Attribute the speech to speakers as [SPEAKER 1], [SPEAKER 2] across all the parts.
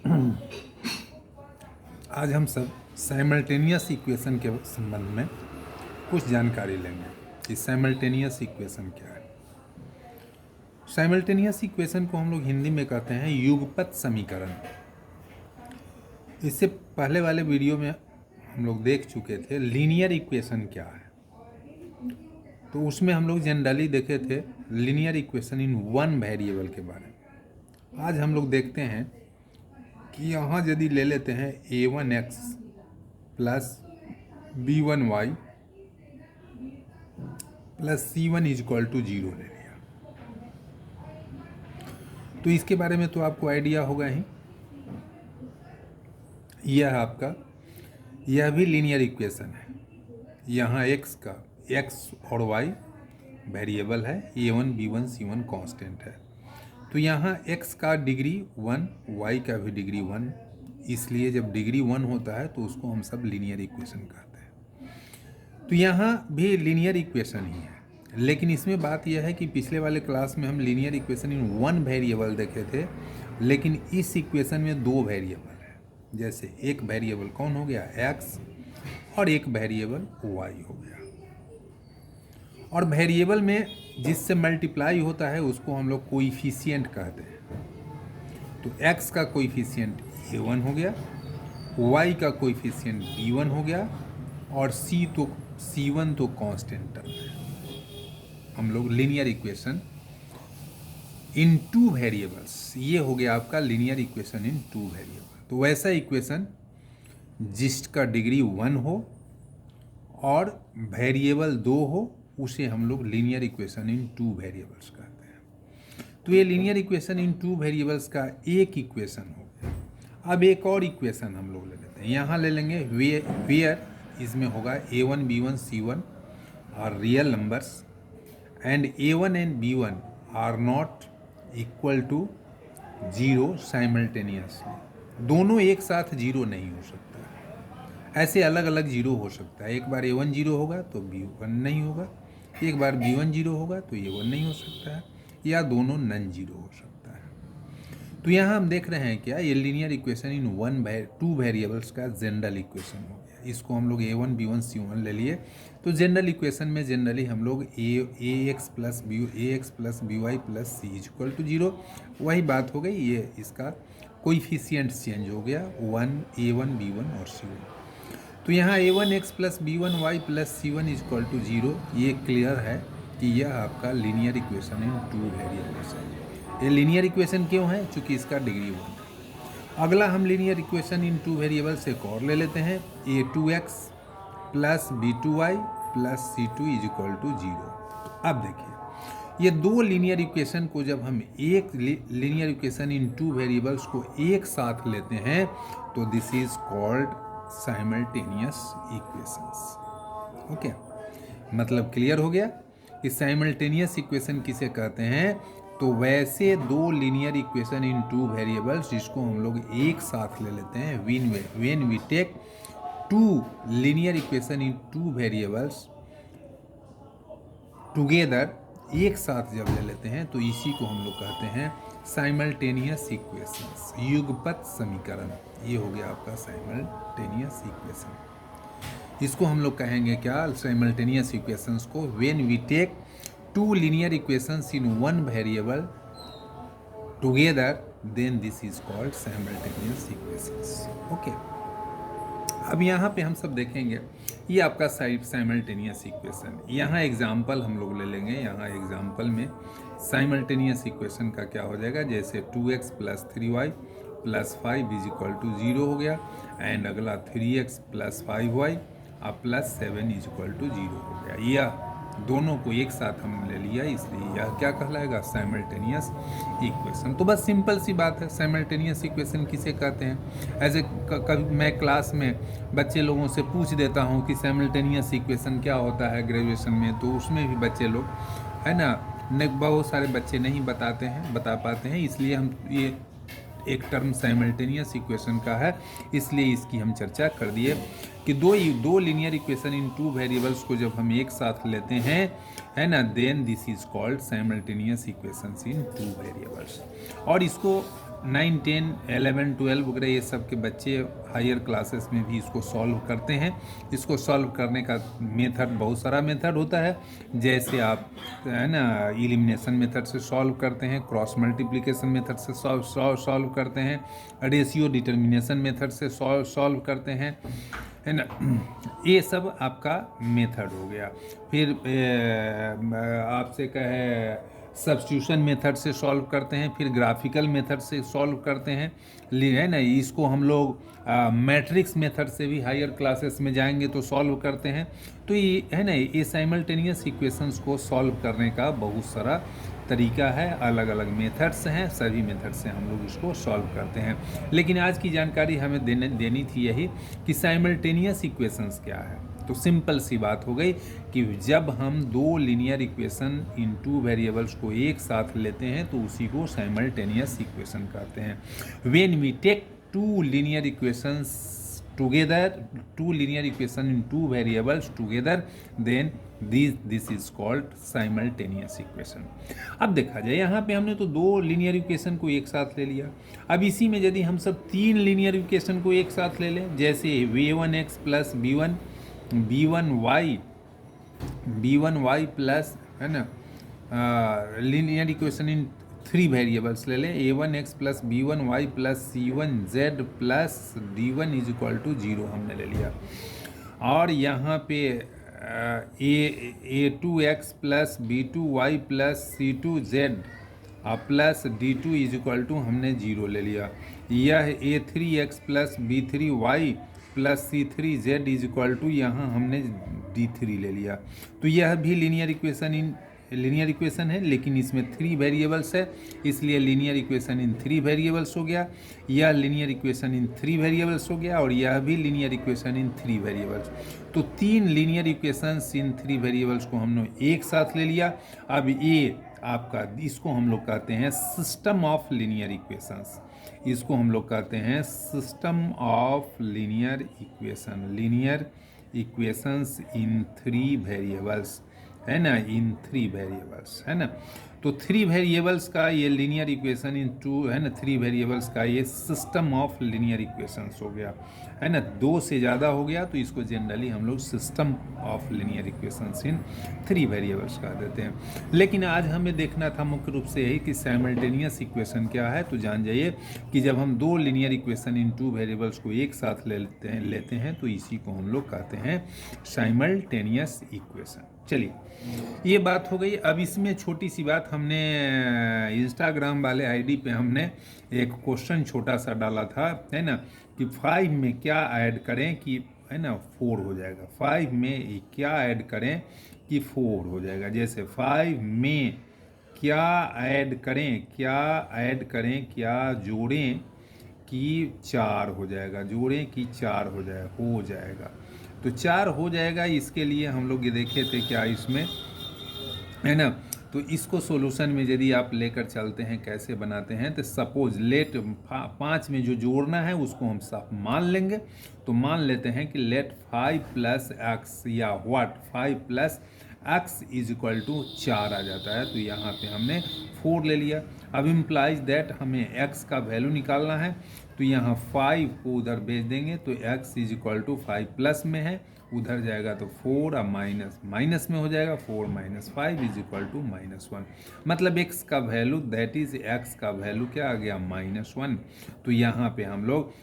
[SPEAKER 1] आज हम सब साइमल्टेनियस इक्वेशन के संबंध में कुछ जानकारी लेंगे कि साइमल्टेनियस इक्वेशन क्या है। साइमल्टेनियस इक्वेशन को हम लोग हिंदी में कहते हैं युगपत समीकरण। इससे पहले वाले वीडियो में हम लोग देख चुके थे लीनियर इक्वेशन क्या है, तो उसमें हम लोग जनरली देखे थे लीनियर इक्वेशन इन वन वेरिएबल के बारे में। आज हम लोग देखते हैं कि यहाँ यदि ले लेते हैं a1x plus b1y plus c1 equal to 0 ले लिया, तो इसके बारे में तो आपको आइडिया होगा ही। यह आपका यह भी लीनियर इक्वेशन है। यहाँ x का x और y वेरिएबल है, a1 b1 c1 कांस्टेंट है, तो यहाँ x का डिग्री 1, y का भी डिग्री 1, इसलिए जब डिग्री 1 होता है तो उसको हम सब लीनियर इक्वेशन कहते हैं। तो यहाँ भी लीनियर इक्वेशन ही है, लेकिन इसमें बात यह है कि पिछले वाले क्लास में हम लीनियर इक्वेशन इन वन वेरिएबल देखे थे, लेकिन इस इक्वेशन में दो वेरिएबल है। जैसे एक वेरिएबल कौन हो गया, x, और एक वेरिएबल y हो गया। और वेरिएबल में जिससे मल्टीप्लाई होता है उसको हम लोग कोइफिशिएंट कहते हैं। तो x का कोइफिशिएंट a1 हो गया, y का कोइफिशिएंट b1 हो गया, और c1 तो कांस्टेंट टर्म है। हम लोग linear equation in two variables, ये हो गया आपका linear equation in two variable. तो वैसा इक्वेशन जिसका डिग्री 1 हो और वेरिएबल 2 हो, उसे हम लोग linear equation in two variables कहते हैं। तो ये linear equation in two variables का एक इक्वेशन हो गया। अब एक और इक्वेशन हम लोग ले लेते हैं। यहाँ ले लेंगे वेयर इसमें होगा a1 b1 c1 are real numbers and a1 and b1 are not equal to 0 simultaneously. दोनों एक साथ 0 नहीं हो सकता, ऐसे अलग अलग 0 हो सकता है। एक बार a1 0 होगा तो b1 नहीं होगा, एक बार b1 0 होगा तो a1 नहीं हो सकता है, या दोनों नन 0 हो सकता है। तो यहाँ हम देख रहे हैं क्या, ये linear equation in two variables का जनरल इक्वेशन हो गया। इसको हम लोग a1 b1 c1 ले लिए। तो जनरल इक्वेशन में जनरली हम लोग ax plus by plus c equal to 0, वही बात हो गई। ये इसका कोइफिशिएंट चेंज हो गया, 1 a1 b1 और c1। तो यहाँ a1x plus b1y plus c1 equal to 0, ये क्लियर है कि यह आपका linear equation in two variables है। ये लीनियर इक्वेशन क्यों है, चूँकि इसका डिग्री 1 है। अगला हम linear equation in two variables एक और ले लेते हैं, a2x plus b2y plus c2 equal to 0। अब देखिए, ये दो लीनियर इक्वेशन को जब हम एक linear equation in two variables को एक साथ लेते हैं तो this is called simultaneous equations. Okay, मतलब क्लियर हो गया कि साइमल्टेनियस इक्वेशन किसे कहते हैं। तो वैसे दो linear equation in two variables जिसको हम लोग एक साथ ले लेते हैं, when we take two linear equation in two variables together, एक साथ जब ले लेते हैं तो इसी को हम लोग कहते हैं साइमल्टेनियस इक्वेशंस, युगपत समीकरण। ये हो गया आपका साइमल्टेनियस इक्वेशन। इसको हम लोग कहेंगे क्या, साइमल्टेनियस इक्वेशंस को when we take two linear equations in one variable together, then this is called simultaneous equations. Okay, अब यहाँ पे हम सब देखेंगे ये आपका साइमल्टेनियस इक्वेशन। यहाँ एग्जाम्पल हम लोग ले लेंगे। यहाँ एग्जाम्पल में साइमल्टेनियस इक्वेशन का क्या हो जाएगा, जैसे 2x plus 3y plus 5 is equal to 0 हो गया, एंड अगला 3x प्लस 5y और प्लस 7 इज इक्वल टू 0 हो गया। यह दोनों को एक साथ हम ले लिया, इसलिए यह क्या कहलाएगा, साइमल्टेनियस इक्वेशन। तो बस सिंपल सी बात है, साइमल्टेनियस इक्वेशन किसे कहते हैं। ऐसे कभी मैं क्लास में बच्चे लोगों से पूछ देता हूँ कि साइमल्टेनियस इक्वेशन क्या होता है ग्रेजुएशन में, तो उसमें भी बच्चे लोग है ना, बहुत सारे बच्चे नहीं बता पाते हैं, इसलिए हम ये एक टर्म साइमल्टेनियस इक्वेशन का है, इसलिए इसकी हम चर्चा कर दिए कि दो linear equation in two variables को जब हम एक साथ लेते हैं, है ना, then this is called simultaneous equations in two variables. और इसको 9, 10, 11, 12 वगैरह ये सब के बच्चे हायर क्लासेस में भी इसको सॉल्व करते हैं। इसको सॉल्व करने का मेथड, बहुत सारा मेथड होता है, जैसे आप है ना एलिमिनेशन मेथड से सॉल्व करते हैं, क्रॉस मल्टीप्लिकेशन मेथड से सॉल्व करते हैं, रेशियो डिटर्मिनेशन मेथड से सॉल्व करते हैं, है ना। ये सब आपका मेथड हो गया। फिर आपसे कहे सब्स्टिट्यूशन मेथड से सॉल्व करते हैं, फिर ग्राफिकल मेथड से सॉल्व करते हैं, है ना। इसको हम लोग मैट्रिक्स मेथड से भी हायर क्लासेस में जाएंगे तो सॉल्व करते हैं। तो ये है ना, ये साइमल्टेनियस इक्वेशंस को सॉल्व करने का बहुत सारा तरीका है, अलग अलग मेथड्स हैं, सभी मेथड से हम लोग इसको सॉल्व करते हैं। लेकिन आज की जानकारी हमें देनी थी यही कि साइमल्टेनियस इक्वेशंस क्या है। तो सिंपल सी बात हो गई कि जब हम दो linear equation in two variables को एक साथ लेते हैं तो उसी को साइमल्टेनियस इक्वेशन कहते हैं। When we take two linear equations together, two linear equation in two variables together, then this is called simultaneous equation। अब देखा जाए, यहाँ पे हमने तो दो लीनियर इक्वेशन को एक साथ ले लिया। अब इसी में यदि हम सब तीन लीनियर इक्वेशन को एक साथ ले लें, जैसे v1x प्लस b1y प्लस, है ना, linear equation in three variables ले लें, a1x plus b1y plus c1z plus d1 is equal to 0 हमने ले लिया। और यहाँ पे a2x plus b2y plus c2z plus d2 is equal to हमने 0 ले लिया। यह a3x plus b3y plus c3z is equal to यहाँ हमने d3 ले लिया। तो यह भी लीनियर इक्वेशन है, लेकिन इसमें थ्री वेरिएबल्स है, इसलिए linear equation in three variables हो गया। यह linear equation in three variables हो गया, और यह भी linear equation in three variables. तो तीन लीनियर इक्वेशंस इन थ्री वेरिएबल्स को हमने एक साथ ले लिया। अब ये आपका, इसको हम लोग कहते हैं सिस्टम ऑफ लीनियर इक्वेशंस। इसको हम लोग कहते हैं system of linear equations in three variables, है ना, इन थ्री वेरिएबल्स, है ना। तो थ्री वेरिएबल्स का ये लीनियर इक्वेशन इन टू, है ना, थ्री वेरिएबल्स का ये सिस्टम ऑफ लीनियर इक्वेशंस हो गया, है ना। दो से ज़्यादा हो गया तो इसको जनरली हम लोग system of linear equations in three variables कह देते हैं। लेकिन आज हमें देखना था मुख्य रूप से यही कि साइमल्टेनियस इक्वेशन क्या है। तो जान जाइए कि जब हम दो linear equation in two variables को एक साथ लेते हैं तो इसी को हम लोग कहते हैं साइमल्टेनियस इक्वेशन। चलिए, ये बात हो गई। अब इसमें छोटी सी बात, हमने इंस्टाग्राम वाले आईडी पे हमने एक क्वेश्चन छोटा सा डाला था, है ना, कि 5 में क्या ऐड करें कि, है ना, 4 हो जाएगा। 5 में क्या ऐड करें कि 4 हो जाएगा। जैसे 5 में क्या ऐड करें, क्या जोड़ें कि 4 हो जाएगा, जोड़ें कि 4 हो जाएगा। तो 4 हो जाएगा। इसके लिए हम लोग ये देखे थे क्या इसमें, है ना। तो इसको सॉल्यूशन में यदि आप लेकर चलते हैं, कैसे बनाते हैं, तो सपोज लेट 5 में जो जोड़ना है उसको हम सब मान लेंगे। तो मान लेते हैं कि लेट 5 प्लस एक्स, या what 5 plus x is equal to 4 आ जाता है। तो यहाँ पे हमने 4 ले लिया। अब इम्प्लाइज दैट हमें x का वैल्यू निकालना है, तो यहाँ 5 को उधर भेज देंगे तो x is equal to 5 plus में है, उधर जाएगा तो 4 और माइनस में हो जाएगा। 4 माइनस 5 इज इक्वल टू -1। मतलब x का वैल्यू, दैट इज x का वैल्यू क्या आ गया, -1। तो यहाँ पे हम लोग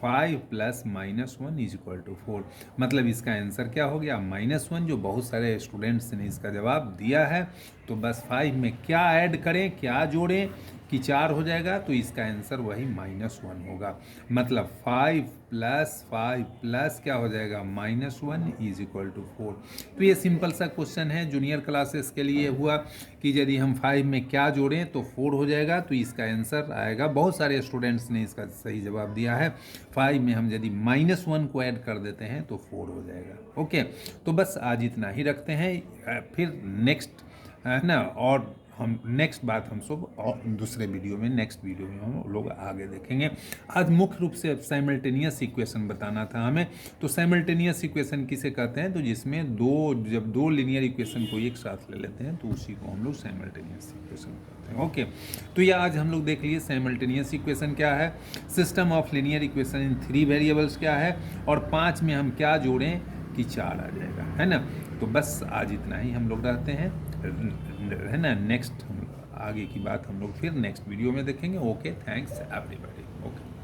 [SPEAKER 1] 5 प्लस -1 इज इक्वल टू 4। मतलब इसका आंसर क्या हो गया, -1, जो बहुत सारे स्टूडेंट्स ने इसका जवाब दिया है। तो बस 5 में क्या ऐड करें, क्या जोड़ें कि 4 हो जाएगा, तो इसका आंसर वही -1 होगा। मतलब 5 प्लस क्या हो जाएगा, -1 इज इक्वल टू 4। तो ये सिंपल सा क्वेश्चन है, जूनियर क्लासेस के लिए हुआ कि यदि हम 5 में क्या जोड़ें तो 4 हो जाएगा। तो इसका आंसर आएगा, बहुत सारे स्टूडेंट्स ने इसका सही जवाब दिया है, 5 में हम यदि -1 को ऐड कर देते हैं तो 4 हो जाएगा। ओके, तो बस आज इतना ही रखते हैं, फिर नेक्स्ट, है ना, और हम नेक्स्ट बात हम सब और दूसरे वीडियो में, नेक्स्ट वीडियो में हम लोग आगे देखेंगे। आज मुख्य रूप से साइमल्टेनियस इक्वेशन बताना था हमें। तो साइमल्टेनियस इक्वेशन किसे कहते हैं? तो जिसमें जब दो लीनियर इक्वेशन को एक साथ ले लेते हैं तो उसी को हम लोग साइमल्टेनियस इक्वेशन कहते हैं। ओके, तो ये आज हम लोग देख लिए साइमल्टेनियस इक्वेशन क्या है, system of linear equation in 3 variables क्या है, और 5 में हम क्या जोड़ें कि 4 आ जाएगा, है ना। तो बस आज इतना ही हम लोग रहते हैं, है ना। नेक्स्ट आगे की बात हम लोग फिर नेक्स्ट वीडियो में देखेंगे। Okay, thanks everybody. ओके।